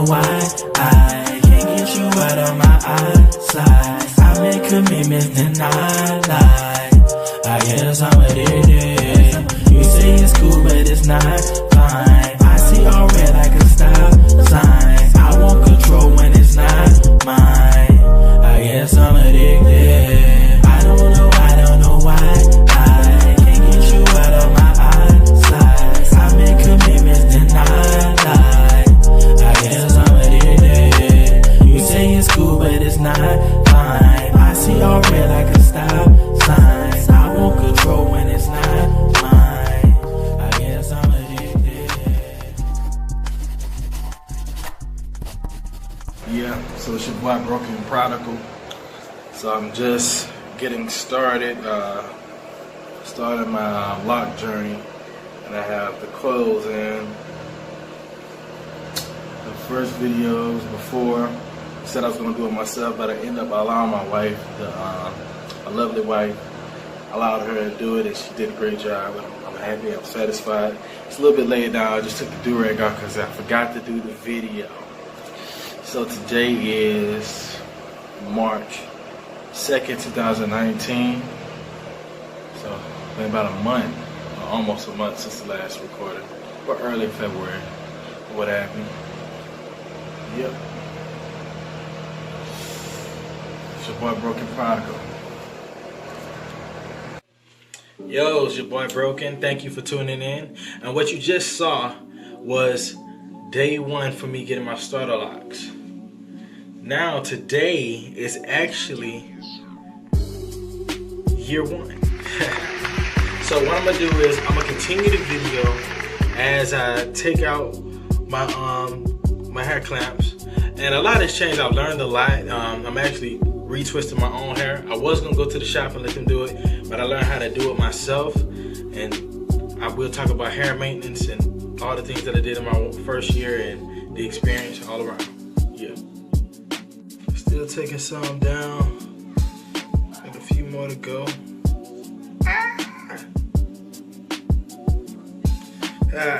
know why I can't get you out of my eyesight. I make commitments, then I lie. I guess I'm addicted. You say it's cool, but it's not fine. I see all red like a stop sign. I want control when it's not mine. I guess I'm addicted. I don't know why I can't get you out of my eyesight. I make commitments, then I lie. I guess I'm addicted. You say it's cool, but it's not fine. I see all red like a stop sign. I want control when it's not mine. I guess I'm addicted. Yeah, so it's your boy Broken Prodigal. So I'm just getting started, starting my lock journey, and I have the coils in. The first videos before, I said I was going to do it myself, but I ended up allowing my wife, a lovely wife, allowed her to do it, and she did a great job. I'm happy, I'm satisfied. It's a little bit laid down. I just took the do-rag off because I forgot to do the video. So today is March 2nd, 2019. So been about a month, or almost a month since the last recording, or early February, or what have you. Yep. It's your boy Broken Prodigal. Yo, it's your boy Broken. Thank you for tuning in. And what you just saw was day one for me getting my starter locks. Now today is actually year one. So what I'm gonna do is I'm gonna continue the video as I take out my hair clamps, and a lot has changed. I've learned a lot. I'm actually retwisting my own hair. I was gonna go to the shop and let them do it, but I learned how to do it myself, and I will talk about hair maintenance and all the things that I did in my first year and the experience all around. Yeah. Still taking some down. Got a few more to go.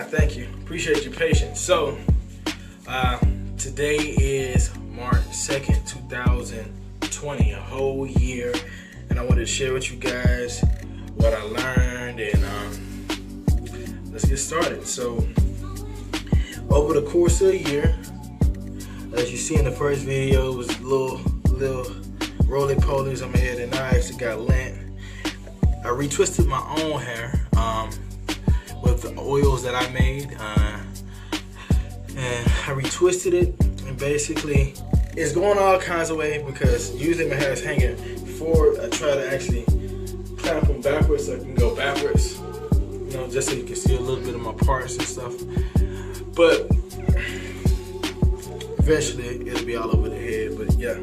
Thank you. Appreciate your patience. So, today is March 2nd, 2020, a whole year, and I wanted to share with you guys what I learned, and let's get started. So, over the course of a year, as you see in the first video, it was little roly-polies on my head, and I actually got lint. I retwisted my own hair with the oils that I made, and I retwisted it, and basically it's going all kinds of ways because usually my hair is hanging forward. I try to actually clamp them backwards so I can go backwards, you know, just so you can see a little bit of my parts and stuff. But eventually it'll be all over the head. But yeah,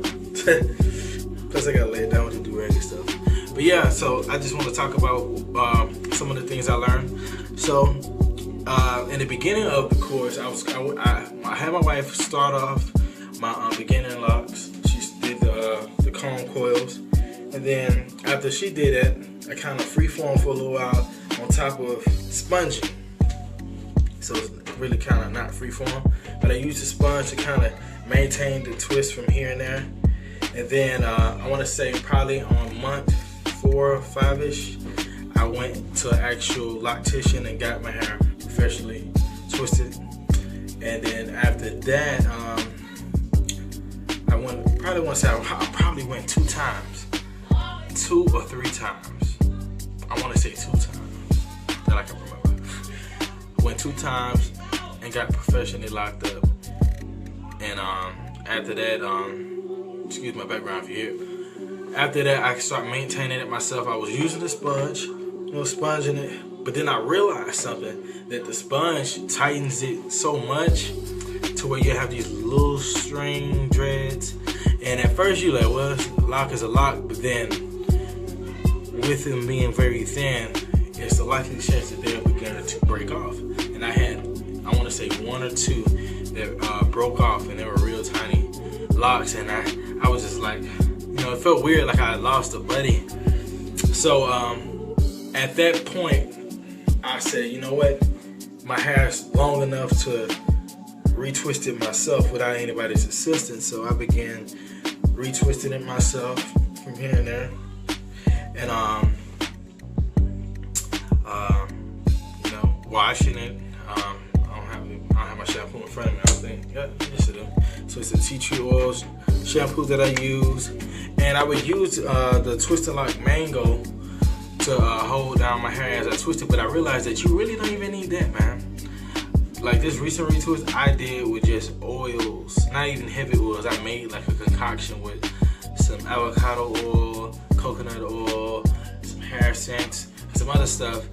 plus I gotta lay it down with the do-rag and stuff. But yeah, so I just want to talk about some of the things I learned. So in the beginning of the course, I had my wife start off my beginning locks. She did the comb coils, and then after she did it, I kind of freeform for a little while on top of sponging. So it's really kind of not freeform, but I used the sponge to kind of maintain the twist from here and there. And then I want to say probably on month 4 or 5-ish, I went to an actual loctician and got my hair professionally twisted. And then after that, I probably went 2 times, 2 or 3 times. I want to say 2 times that I can remember. I went 2 times and got professionally locked up. And after that, excuse my background if you hear. After that, I started maintaining it myself. I was using the sponge, sponging it, but then I realized something, that the sponge tightens it so much to where you have these little string dreads. And at first you're like, well, a lock is a lock, but then with them being very thin, it's a likely chance that they're beginning to break off. And I had, I want to say 1 or 2 that broke off, and they were real tiny locks, and I was just like, you know, it felt weird, like I had lost a buddy. So at that point, I said, you know what, my hair's long enough to retwist it myself without anybody's assistance. So I began retwisting it myself from here and there, and you know, washing it. I don't have my shampoo in front of me. I think, yeah, yes it is. So it's the tea tree oils shampoo that I use, and I would use the Twisted Loc Mango to hold down my hair as I twist it. But I realized that you really don't even need that, man. Like this recent retwist I did with just oils, not even heavy oils. I made like a concoction with some avocado oil, coconut oil, some hair scents, some other stuff,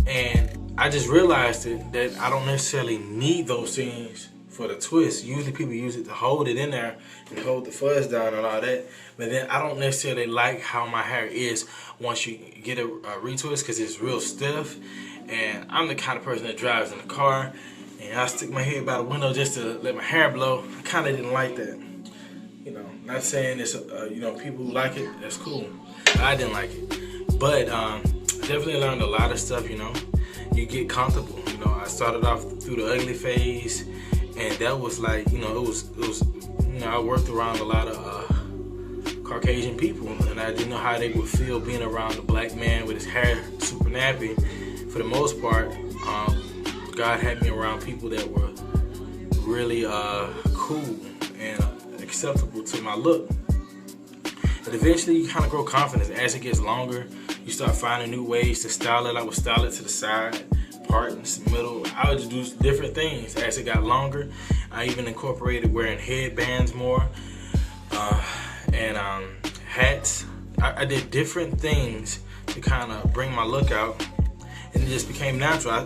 and I just realized that I don't necessarily need those things for the twist. Usually people use it to hold it in there and hold the fuzz down and all that, but then I don't necessarily like how my hair is once you get a retwist, because it's real stiff, and I'm the kind of person that drives in the car and I stick my head by the window just to let my hair blow. I kind of didn't like that. You know, not saying it's, you know, people who like it, that's cool. I didn't like it. But I definitely learned a lot of stuff, you know. You get comfortable. You know, I started off through the ugly phase, and that was like, you know, it was you know, I worked around a lot of Caucasian people, and I didn't know how they would feel being around a black man with his hair super nappy. For the most part, God had me around people that were really cool and acceptable to my look. And eventually you kind of grow confidence. As it gets longer, you start finding new ways to style it. I would style it to the side, part in the middle. I would do different things as it got longer. I even incorporated wearing headbands more, and hats. I did different things to kind of bring my look out, and it just became natural. I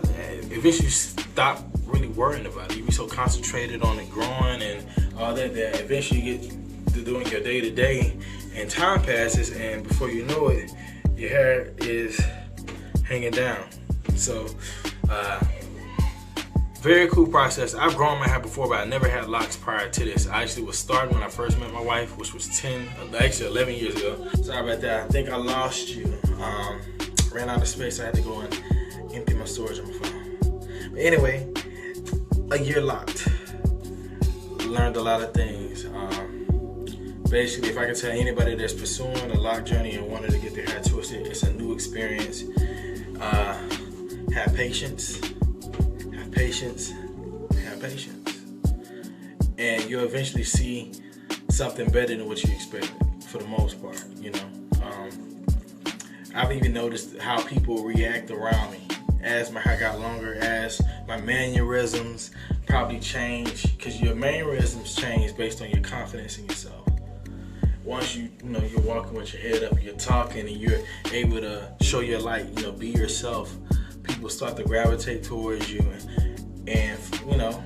eventually stopped really worrying about it. You be so concentrated on it growing and all that eventually you get to doing your day-to-day, and time passes, and before you know it, your hair is hanging down. So very cool process. I've grown my hair before, but I never had locks prior to this. I actually was starting when I first met my wife, which was 11 years ago. Sorry about that. I think I lost you. Ran out of space. I had to go and empty my storage on my phone. But anyway, a year locked. Learned a lot of things. Basically, if I could tell anybody that's pursuing a lock journey and wanted to get their hair twisted, it's a new experience. Have patience. Have patience. Have patience. And you'll eventually see something better than what you expected, for the most part, you know. I've even noticed how people react around me as my hair got longer, as my mannerisms probably change, because your mannerisms change based on your confidence in yourself. Once you know, you're walking with your head up, you're talking, and you're able to show your light, you know, be yourself, people start to gravitate towards you, and you know,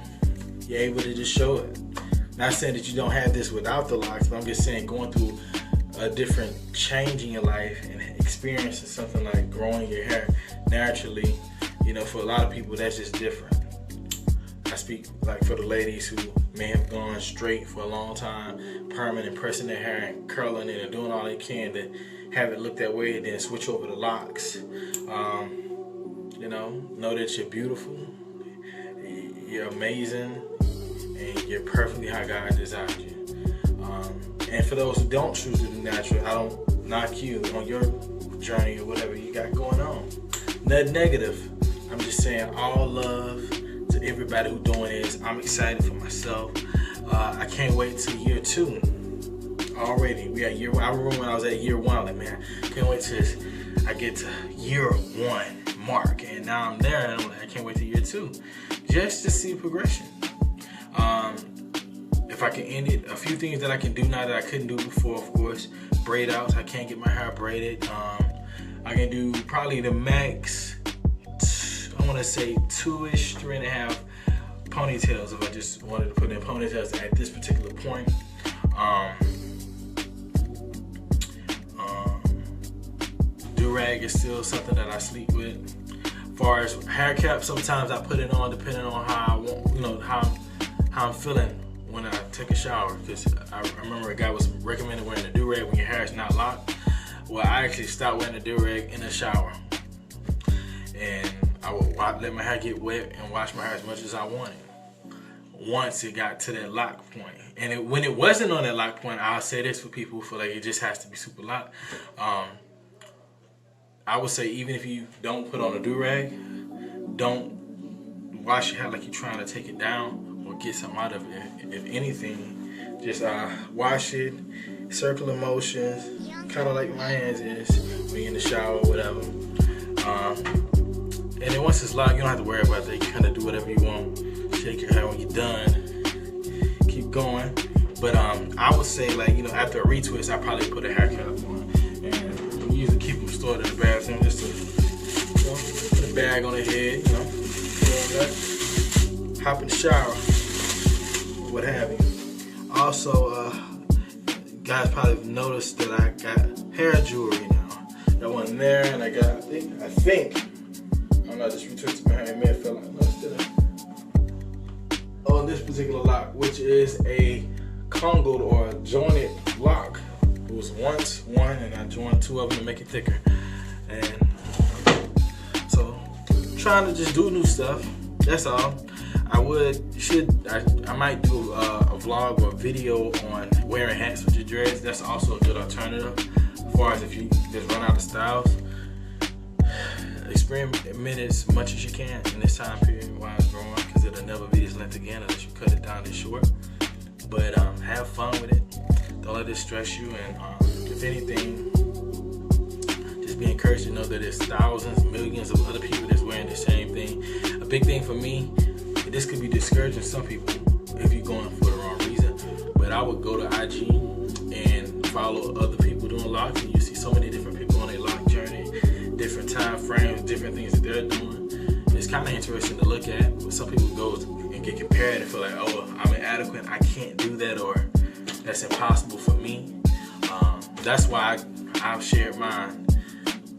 you're able to just show it. Not saying that you don't have this without the locks, but I'm just saying going through a different change in your life and experiencing something like growing your hair naturally, you know, for a lot of people that's just different. I speak like for the ladies who may have gone straight for a long time, permanent, pressing their hair and curling it and doing all they can to have it look that way, and then switch over to locks. You know that you're beautiful, you're amazing, and you're perfectly how God designed you. And for those who don't choose to do natural, I don't knock you on your journey or whatever you got going on. Nothing negative. I'm just saying all love to everybody who doing this. I'm excited for myself. I can't wait till year 2. Already, we at year 1. I remember when I was at year 1, I'm like, man, can't wait till I get to year 1 mark. And now I'm there, and I'm like, I can't wait till year 2, just to see progression. If I can end it, a few things that I can do now that I couldn't do before, of course, braid outs. I can't get my hair braided. I can do probably the max, I want to say 2-ish, 3.5 ponytails if I just wanted to put in ponytails at this particular point. Do-rag is still something that I sleep with. As far as hair cap, sometimes I put it on depending on how I want, you know, how I'm feeling when I take a shower, because I remember a guy was recommending wearing a do-rag when your hair is not locked. Well, I actually stopped wearing a do-rag in the shower, and I would let my hair get wet and wash my hair as much as I wanted. once it got to that lock point. And when it wasn't on that lock point, I'll say this for people who feel like it just has to be super locked. I would say even if you don't put on a do-rag, don't wash your hair like you're trying to take it down or get something out of it. If anything, just wash it, circular motions, kind of like my hands is when you're in the shower or whatever. And then once it's locked, you don't have to worry about that. You kind of do whatever you want. Shake your hair when you're done. Keep going. But I would say, like, you know, after a retwist, I probably put a hair cap on. And we usually keep them stored in the bathroom just to, you know, put a bag on the head, you know, hop in the shower, what have you. Also, guys probably have noticed that I got hair jewelry now. Got one there, and I got, I think, I'm not just retwisting my hair, it may have fell out. No, still on this particular lock, which is a congled or a jointed lock. It was once one, and I joined two of them to make it thicker. And so, trying to just do new stuff. That's all. I might do a vlog or a video on wearing hats with your dreads. That's also a good alternative. As far as if you just run out of styles, experiment as much as you can in this time period while it's growing, because it'll never be this length again unless you cut it down this short. But have fun with it. Don't let it stress you. And if anything, just be encouraged to know that there's thousands, millions of other people that's wearing the same thing. A big thing for me, this could be discouraging to some people if you're going for the wrong reason. But I would go to IG and follow other people doing locks, and you see so many different people on their lock journey, different time frames, different things that they're doing. It's kind of interesting to look at. But some people go and get compared and feel like, oh, I'm inadequate, I can't do that, or that's impossible for me. That's why I've shared mine.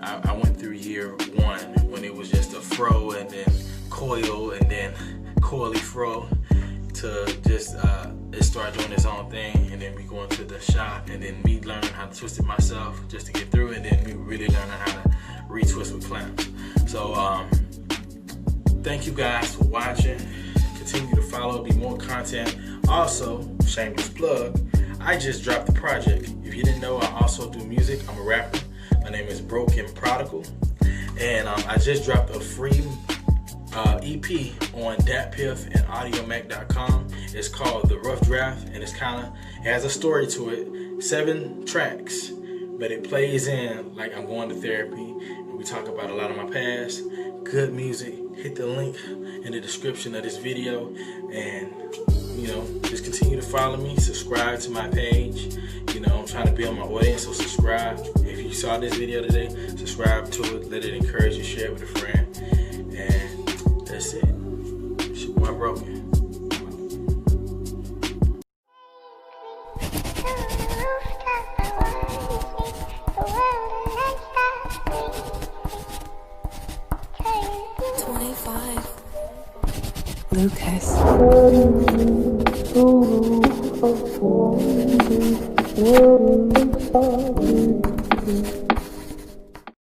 I went through year one when it was just a fro and then coil and then coily fro to just it started doing its own thing, and then we going to the shop, and then me learning how to twist it myself just to get through it, and then me really learning how to retwist with clamps. So thank you guys for watching. Continue to follow, be more content. Also, shameless plug, I just dropped the project. If you didn't know, I also do music. I'm a rapper. My name is Broken Prodigal, and I just dropped a free EP on DatPiff and AudioMac.com. It's called The Rough Draft, and it has a story to it, 7 tracks, but it plays in like I'm going to therapy, and we talk about a lot of my past. Good music. Hit the link in the description of this video, and you know, just continue to follow me, subscribe to my page. You know, I'm trying to build my audience, so subscribe. If you saw this video today, subscribe to it, let it encourage you, share it with a friend, and that's it. It's your boy Broken. 25. Lucas.